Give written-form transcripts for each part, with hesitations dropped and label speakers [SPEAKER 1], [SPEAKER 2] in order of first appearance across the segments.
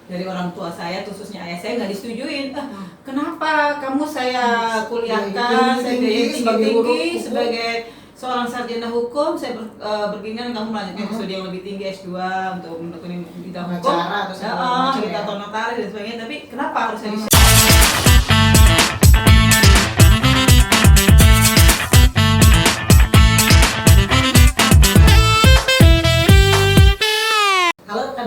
[SPEAKER 1] dari orang tua saya, khususnya ayah saya nggak disetujuin. Kenapa kamu saya kuliahkan tinggi-tinggi sebagai seorang sarjana hukum, saya berkeinginan kamu melanjutkan studi yang lebih tinggi S2 untuk menekuni bidang hukum, cerita atau notaris dan sebagainya. Tapi kenapa harus saya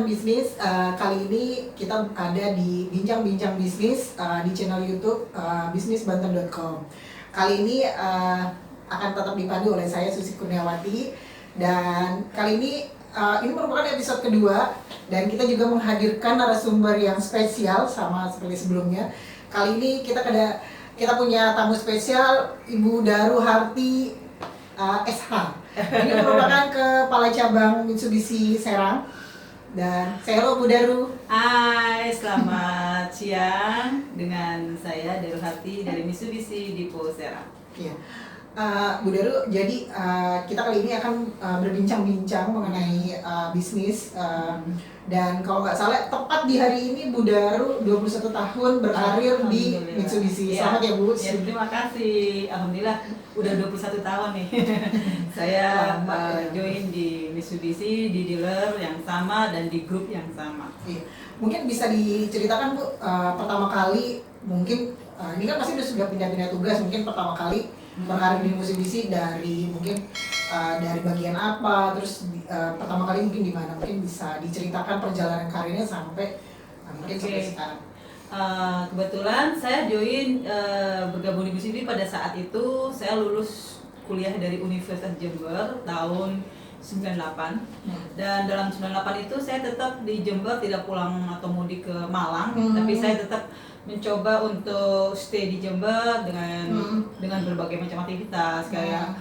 [SPEAKER 2] bisnis, kali ini kita ada di bincang-bincang bisnis di channel YouTube bisnisbanten.com. Kali ini akan tetap dipandu oleh saya Susi Kurniawati, dan kali ini merupakan episode kedua dan kita juga menghadirkan narasumber yang spesial sama seperti sebelumnya. Kali ini kita punya tamu spesial, Ibu Daru Harti SH. Ini merupakan Kepala Cabang Mitsubishi Serang. Dan saya Bu Daru.
[SPEAKER 1] Hai, selamat siang dengan saya Daru Harti dari Mitsubishi Depo Serang.
[SPEAKER 2] Iya. Bu Daru, jadi kita kali ini akan berbincang-bincang mengenai bisnis dan kalau nggak salah tepat di hari ini Bu Daru 21 tahun berkarir di Mitsubishi. Selamat ya Bu.
[SPEAKER 1] Ya, terima kasih. Alhamdulillah udah 21 tahun nih. Saya join di Mitsubishi di dealer yang sama dan di grup yang sama.
[SPEAKER 2] Iya. Mungkin bisa diceritakan Bu, pertama kali mungkin ini kan pasti sudah pindah-pindah tugas, mungkin pertama kali berkarir di Mitsubishi dari mungkin dari bagian apa, terus pertama kali mungkin di mana, mungkin bisa diceritakan perjalanan karirnya sampai mungkin sampai sekarang.
[SPEAKER 1] Kebetulan saya join bergabung di Mitsubishi pada saat itu saya lulus kuliah dari Universitas Jember tahun 98 dan dalam 98 itu saya tetap di Jember, tidak pulang atau mudik ke Malang, tapi saya tetap mencoba untuk stay di Jember dengan berbagai macam aktivitas kayak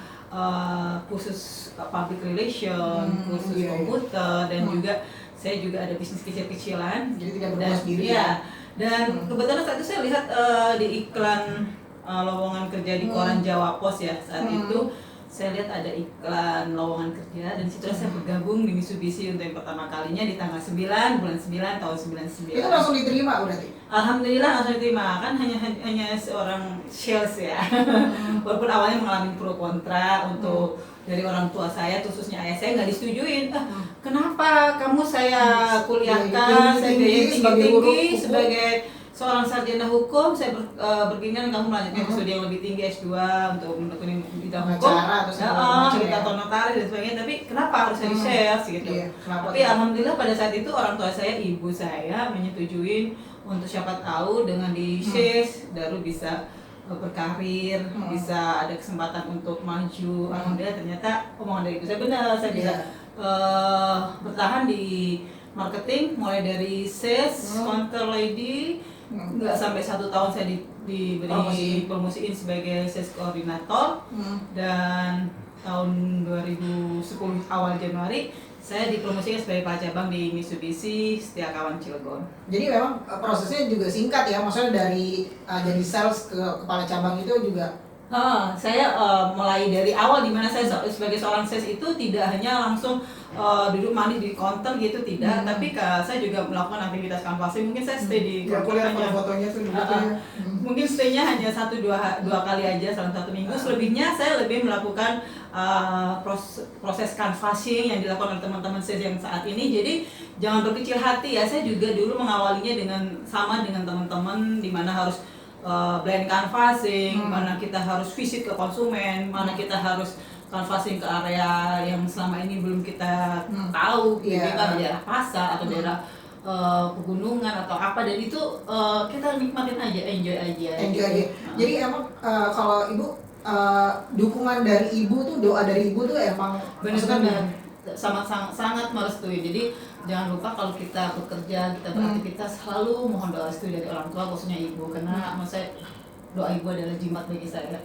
[SPEAKER 1] khusus public relation, khusus komputer dan juga saya juga ada bisnis kecil-kecilan.
[SPEAKER 2] Jadi tidak berpuas diri
[SPEAKER 1] ya. Dan kebetulan saat itu saya lihat di iklan lowongan kerja di koran Jawa Pos ya saat itu. Saya lihat ada iklan lowongan kerja dan situlah saya bergabung di Mitsubishi untuk yang pertama kalinya di tanggal 9 bulan 9 tahun 99.
[SPEAKER 2] Itu langsung diterima berarti?
[SPEAKER 1] Alhamdulillah langsung diterima, kan hanya seorang sales ya. Walaupun awalnya mengalami pro kontra untuk dari orang tua saya, khususnya ayah saya nggak disetujuin. Kenapa kamu saya kuliahkan tinggi-tinggi sebagai seorang sarjana hukum, saya berkeinginan kamu melanjutkan studi yang lebih tinggi S2 untuk menekuni bidang hukum, cerita atau notaris dan sebagainya. Tapi kenapa harus saya di-share gitu? Tapi alhamdulillah pada saat itu orang tua saya, ibu saya menyetujui untuk siapa tahu dengan di-share Daru bisa berkarir, bisa ada kesempatan untuk maju. Alhamdulillah ternyata omongan dari ibu saya benar, saya bisa bertahan di marketing mulai dari sales, counter lady. Nggak sampai 1 tahun saya diberi promosiin sebagai sales koordinator dan tahun 2010 awal Januari saya dipromosikan sebagai kepala cabang di Mitsubishi Setiakawan Cilegon.
[SPEAKER 2] Jadi memang prosesnya juga singkat ya, maksudnya dari jadi sales ke kepala cabang itu juga.
[SPEAKER 1] Saya mulai dari awal dimana saya sebagai seorang sales itu tidak hanya langsung duduk manis di counter gitu, tidak, tapi saya juga melakukan aktivitas canvassing. Mungkin saya stay di
[SPEAKER 2] counter hanya fotonya tuh
[SPEAKER 1] mungkin stay-nya hanya 1-2 kali aja dalam 1 minggu. Selebihnya saya lebih melakukan proses canvassing yang dilakukan oleh teman-teman sales yang saat ini. Jadi jangan berkecil hati ya, saya juga dulu mengawalinya dengan teman-teman di mana harus blind canvassing, mana kita harus visit ke konsumen, mana kita harus canvassing ke area yang selama ini belum kita tahu, daerah pasar atau daerah pegunungan atau apa, dan itu kita nikmatin aja, enjoy aja.
[SPEAKER 2] Jadi emang kalau Ibu dukungan dari Ibu tuh, doa dari Ibu tuh emang
[SPEAKER 1] benar-benar sangat merestui. Jadi jangan lupa kalau kita bekerja, kita beraktivitas, selalu mohon doa restu dari orang tua, khususnya ibu, karena saya doa ibu adalah jimat bagi saya.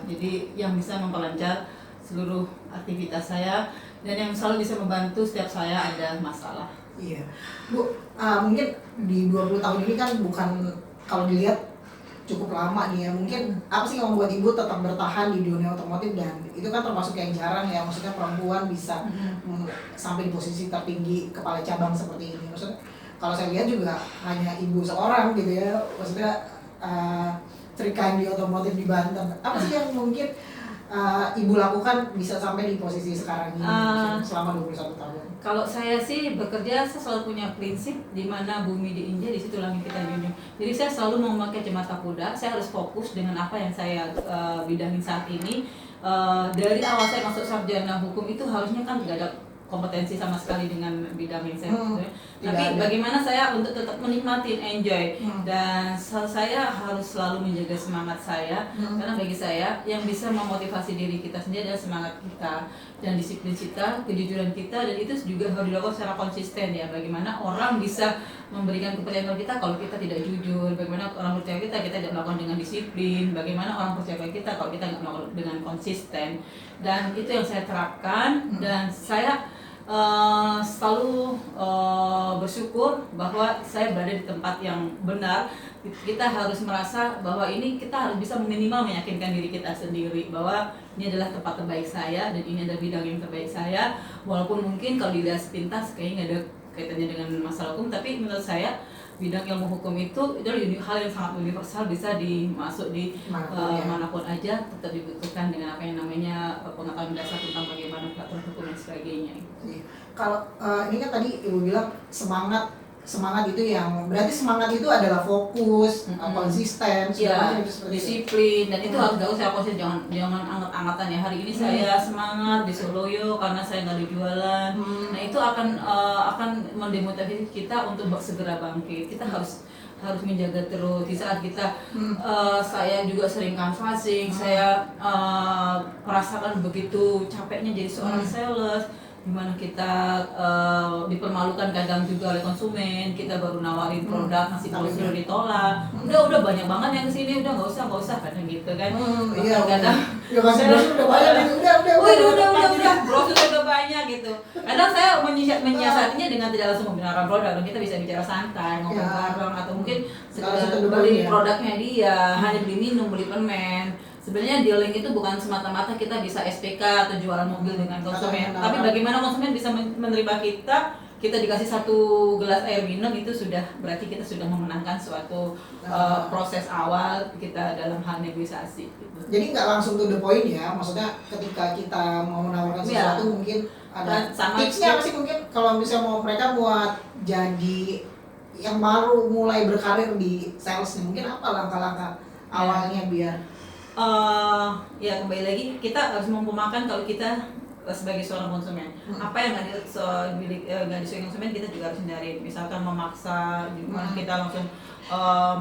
[SPEAKER 1] Jadi yang bisa memperlancar seluruh aktivitas saya dan yang selalu bisa membantu setiap saya ada masalah.
[SPEAKER 2] Iya, Bu, mungkin di 20 tahun ini kan bukan, kalau dilihat cukup lama nih ya, mungkin apa sih yang membuat Ibu tetap bertahan di dunia otomotif, dan itu kan termasuk yang jarang ya, maksudnya perempuan bisa sampai di posisi tertinggi kepala cabang seperti ini. Maksudnya kalau saya lihat juga hanya ibu seorang gitu ya, maksudnya cerikain di otomotif di Banten. Apa sih yang mungkin ibu lakukan bisa sampai di posisi sekarang ini selama 21 tahun?
[SPEAKER 1] Kalau saya sih bekerja, saya selalu punya prinsip di mana bumi diinjak, di situ langit kita junjung. Jadi saya selalu memakai kacamata kuda. Saya harus fokus dengan apa yang saya bidangin saat ini. Dari awal saya masuk sarjana hukum itu harusnya kan nggak ada kompetensi sama sekali dengan bidang yang saya tapi bagaimana saya untuk tetap menikmati, enjoy, dan saya harus selalu menjaga semangat saya, karena bagi saya yang bisa memotivasi diri kita sendiri adalah semangat kita dan disiplin kita, kejujuran kita, dan itu juga harus dilakukan secara konsisten ya. Bagaimana orang bisa memberikan kepercayaan kita kalau kita tidak jujur, bagaimana orang percaya kita tidak melakukan dengan disiplin, bagaimana orang percaya kita kalau kita nggak melakukan dengan konsisten, dan itu yang saya terapkan. Dan saya selalu bersyukur bahwa saya berada di tempat yang benar. Kita harus merasa bahwa ini kita harus bisa minimal meyakinkan diri kita sendiri bahwa ini adalah tempat terbaik saya dan ini adalah bidang yang terbaik saya, walaupun mungkin kalau dilihat sepintas kayaknya nggak ada kaitannya dengan masalah hukum, tapi menurut saya bidang ilmu hukum itu adalah hal yang sangat universal, bisa dimasuk di manapun aja, tetap dibutuhkan dengan apa yang namanya pengetahuan dasar tentang bagaimana peraturan hukum dan sebagainya.
[SPEAKER 2] Kalau ini kan tadi ibu bilang semangat itu yang berarti semangat itu adalah fokus, konsisten,
[SPEAKER 1] ya, disiplin, dan itu harus saya konsisten, jangan anget-angetan ya. Hari ini saya semangat di Soloyo karena saya nggak ada jualan. Nah itu akan mendemotivasi kita untuk segera bangkit. Kita harus menjaga terus di saat kita saya juga sering canvassing, saya merasakan begitu capeknya jadi seorang sales, dimana kita dipermalukan kadang juga oleh konsumen. Kita baru nawarin produk masih sudah ditolak, udah banyak banget yang kesini, udah nggak usah kadang gitu kan. Kadang
[SPEAKER 2] udah banyak,
[SPEAKER 1] udah brosur udah banyak gitu. Kadang saya menyiasatinya dengan tidak langsung membenarkan produk, dan kita bisa bicara santai, ngobrol bareng, atau mungkin sekedar beli produknya dia, hanya beli minum, beli permen. Sebenarnya dealing itu bukan semata-mata kita bisa SPK atau jualan mobil dengan konsumen, tapi bagaimana konsumen bisa menerima kita dikasih 1 gelas air minum, itu sudah berarti kita sudah memenangkan suatu proses awal kita dalam hal negosiasi gitu.
[SPEAKER 2] Jadi nggak langsung to the point ya, maksudnya ketika kita mau menawarkan sesuatu mungkin ada tipsnya apa sih, mungkin kalau misalnya mereka buat jadi yang baru mulai berkarir di sales nih, mungkin apa langkah-langkah awalnya biar
[SPEAKER 1] ya kembali lagi kita harus memakan kalau kita sebagai seorang konsumen apa yang nggak disukai konsumen kita juga harus hindari. Misalkan memaksa, kita langsung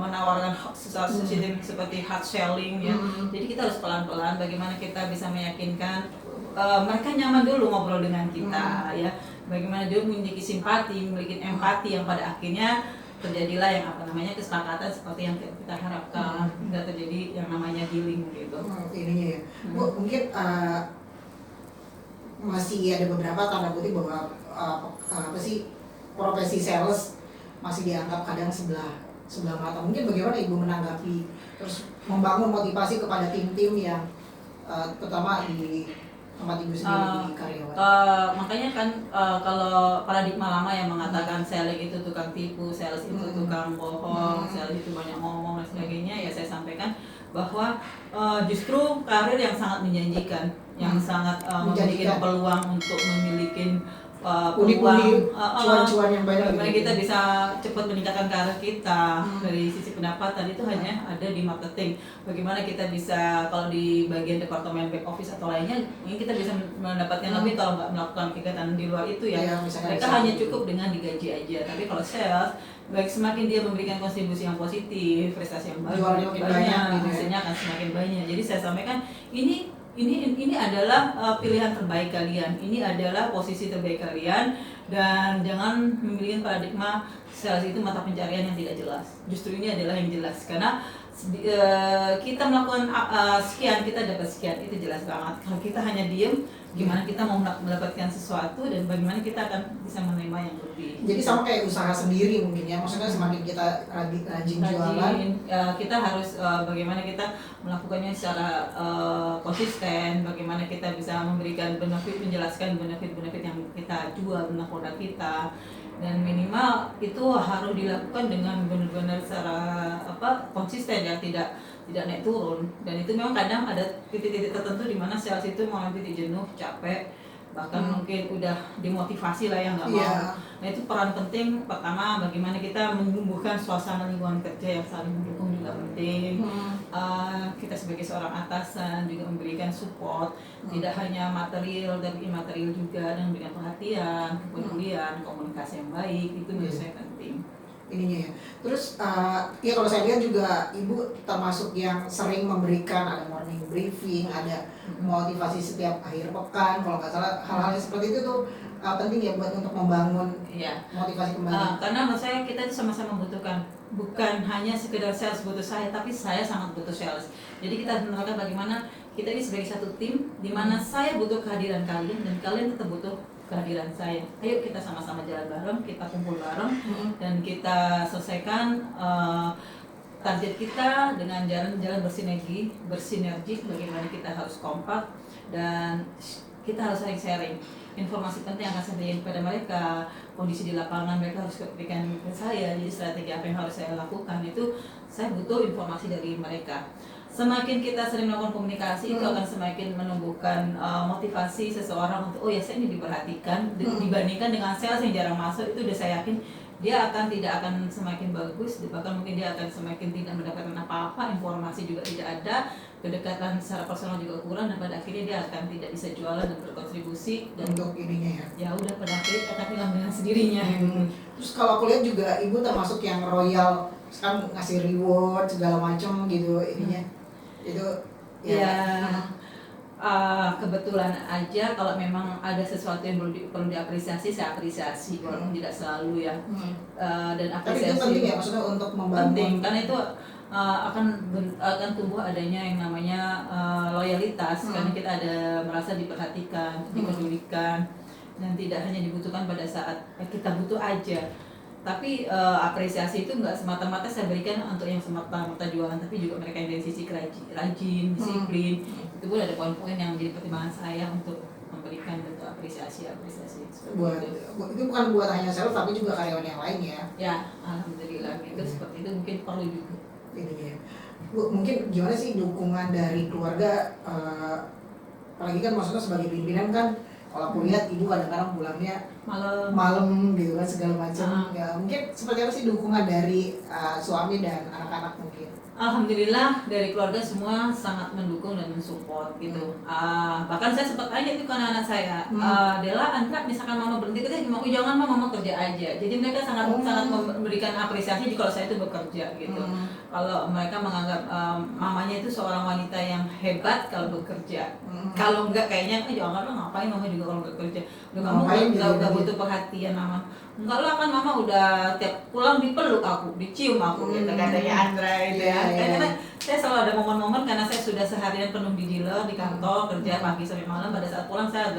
[SPEAKER 1] menawarkan sesuatu seperti hard selling ya. Jadi kita harus pelan-pelan bagaimana kita bisa meyakinkan mereka nyaman dulu ngobrol dengan kita ya. Bagaimana dia memiliki simpati, memiliki empati yang pada akhirnya terjadilah yang kesepakatan seperti yang kita harapkan, nggak terjadi yang namanya dealing gitu.
[SPEAKER 2] Ininya ya, Bu, mungkin masih ada beberapa tanda kutip bahwa profesi sales masih dianggap kadang sebelah mata. Mungkin bagaimana Ibu menanggapi, terus membangun motivasi kepada tim-tim yang terutama di tempat Ibu sendiri di karyawan.
[SPEAKER 1] Makanya kan kalau paradigma lama yang mengatakan selling itu tukang tipu, sales itu tukang bohong, sales itu banyak ngomong dan sebagainya, ya saya sampaikan bahwa justru karir yang sangat menjanjikan, yang sangat memiliki peluang untuk memiliki
[SPEAKER 2] cuan-cuan yang banyak.
[SPEAKER 1] Bagaimana kita bisa cepat meningkatkan karir kita dari sisi pendapatan itu hanya ada di marketing. Bagaimana kita bisa kalau di bagian departemen back office atau lainnya, mungkin kita bisa mendapatkan lebih kalau nggak melakukan kegiatan di luar itu ya. Mereka hanya cukup dengan digaji aja. Tapi kalau sales, baik semakin dia memberikan kontribusi yang positif, prestasi yang banyak, hasilnya akan semakin banyak. Jadi saya sampaikan ini adalah pilihan terbaik kalian, ini adalah posisi terbaik kalian, dan jangan memiliki paradigma sales itu mata pencarian yang tidak jelas. Justru ini adalah yang jelas, karena kita melakukan sekian, kita dapat sekian, itu jelas banget. Kalau kita hanya diem, gimana kita mau mendapatkan sesuatu dan bagaimana kita akan bisa menerima yang lebih.
[SPEAKER 2] Jadi sama kayak usaha sendiri mungkin ya, maksudnya semakin kita rajin jualan,
[SPEAKER 1] kita harus bagaimana kita melakukannya secara konsisten, bagaimana kita bisa memberikan benefit, menjelaskan benefit yang kita jual tentang produk kita, dan minimal itu harus dilakukan dengan benar-benar secara konsisten ya, tidak naik turun. Dan itu memang kadang ada titik-titik tertentu di mana sales itu mengalami titik jenuh, capek, bahkan mungkin udah dimotivasi lah yang nggak mau.
[SPEAKER 2] Iya.
[SPEAKER 1] Nah itu peran penting pertama bagaimana kita menumbuhkan suasana lingkungan kerja yang saling mendukung juga penting. Kita sebagai seorang atasan juga memberikan support, tidak hanya material tapi imaterial juga, dan memberikan perhatian, kepedulian, komunikasi yang baik, itu menurut saya penting.
[SPEAKER 2] Ininya ya. Terus ya kalau saya lihat juga Ibu termasuk yang sering memberikan, ada morning briefing, ada motivasi setiap akhir pekan, kalau nggak salah hal-hal seperti itu tuh penting ya buat untuk membangun motivasi kembali.
[SPEAKER 1] Karena menurut saya kita itu sama-sama membutuhkan, bukan hanya sekedar sales butuh saya, tapi saya sangat butuh sales. Jadi kita harus menerapkan bagaimana kita ini sebagai satu tim, di mana saya butuh kehadiran kalian dan kalian tetap butuh kehadiran saya. Ayo kita sama-sama jalan bareng, kita kumpul bareng, dan kita selesaikan target kita dengan jalan-jalan bersinergi, bagaimana kita harus kompak dan kita harus saling sharing informasi penting yang akan saya berikan kepada mereka, kondisi di lapangan mereka harus berikan ke saya, jadi strategi apa yang harus saya lakukan itu saya butuh informasi dari mereka. Semakin kita sering melakukan komunikasi itu akan semakin menumbuhkan motivasi seseorang untuk oh ya saya ini diperhatikan, dibandingkan dengan sales yang jarang masuk, itu udah saya yakin dia tidak akan semakin bagus, bahkan mungkin dia akan semakin tidak mendapatkan apa-apa, informasi juga tidak ada, kedekatan secara personal juga kurang, dan pada akhirnya dia akan tidak bisa jualan dan berkontribusi, dan
[SPEAKER 2] untuk ininya ya
[SPEAKER 1] udah pada akhirnya akan hilang dengan sendirinya.
[SPEAKER 2] Terus kalau aku lihat juga Ibu termasuk yang royal, sekarang ngasih reward segala macam gitu ininya. Itu
[SPEAKER 1] kebetulan aja kalau memang ada sesuatu yang perlu diapresiasi, saya apresiasi walaupun tidak selalu ya. Dan apresiasi
[SPEAKER 2] tapi itu penting ya maksudnya untuk membangun.
[SPEAKER 1] Penting karena itu akan tumbuh adanya yang namanya loyalitas, karena kita ada merasa diperhatikan, dipedulikan, dan tidak hanya dibutuhkan pada saat kita butuh aja. Tapi apresiasi itu nggak semata-mata saya berikan untuk yang semata-mata jualan, tapi juga mereka yang dari sisi rajin, disiplin. Itu pun ada poin-poin yang menjadi pertimbangan saya untuk memberikan bentuk apresiasi
[SPEAKER 2] buat itu bukan buat hanya sales tapi juga karyawan yang lain ya.
[SPEAKER 1] Ya, alhamdulillah itu seperti itu mungkin perlu juga.
[SPEAKER 2] Ini ya. Bu, mungkin gimana sih dukungan dari keluarga, apalagi kan maksudnya sebagai pimpinan kan kalau aku lihat Ibu kadang-kadang pulangnya malam gitu kan segala macam. Ya, mungkin seperti apa sih dukungan dari suami dan anak-anak mungkin?
[SPEAKER 1] Alhamdulillah dari keluarga semua sangat mendukung dan mensupport gitu. Bahkan saya sempat aja itu ke anak saya, Dela, Andra, misalkan mama berhenti kerja, jangan mama kerja aja. Jadi mereka sangat memberikan apresiasi kalau saya itu bekerja gitu. Kalau mereka menganggap mamanya itu seorang wanita yang hebat kalau bekerja. Kalau enggak kayaknya jangan lah, ngapain mama juga kalau bekerja. Udah kamu enggak butuh perhatian mama. Enggak lah, kan mama udah tiap pulang dipeluk aku, dicium aku gitu katanya Andra itu ya. Karena saya selalu ada momen-momen karena saya sudah seharian penuh di dealer di kantor, kerja pagi sampai malam, pada saat pulang saya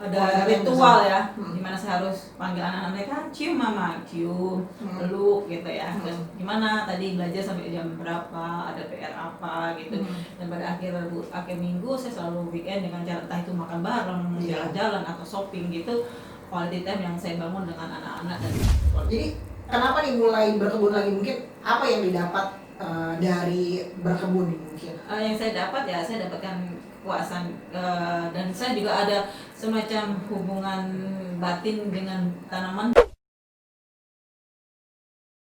[SPEAKER 1] ada ritual ya, dimana saya harus panggil anak-anak mereka, cium mama, cium, peluk gitu ya. Dan gimana tadi belajar sampai jam berapa, ada PR apa gitu. Dan pada akhir minggu saya selalu weekend dengan cara entah itu makan bareng, jalan-jalan atau shopping gitu, quality time yang saya bangun dengan anak-anak. Dan
[SPEAKER 2] jadi kenapa nih mulai berkebun lagi, mungkin apa yang didapat dari berkebun mungkin?
[SPEAKER 1] Yang saya dapat ya, saya dapatkan kepuasan, dan saya juga ada semacam hubungan batin dengan tanaman.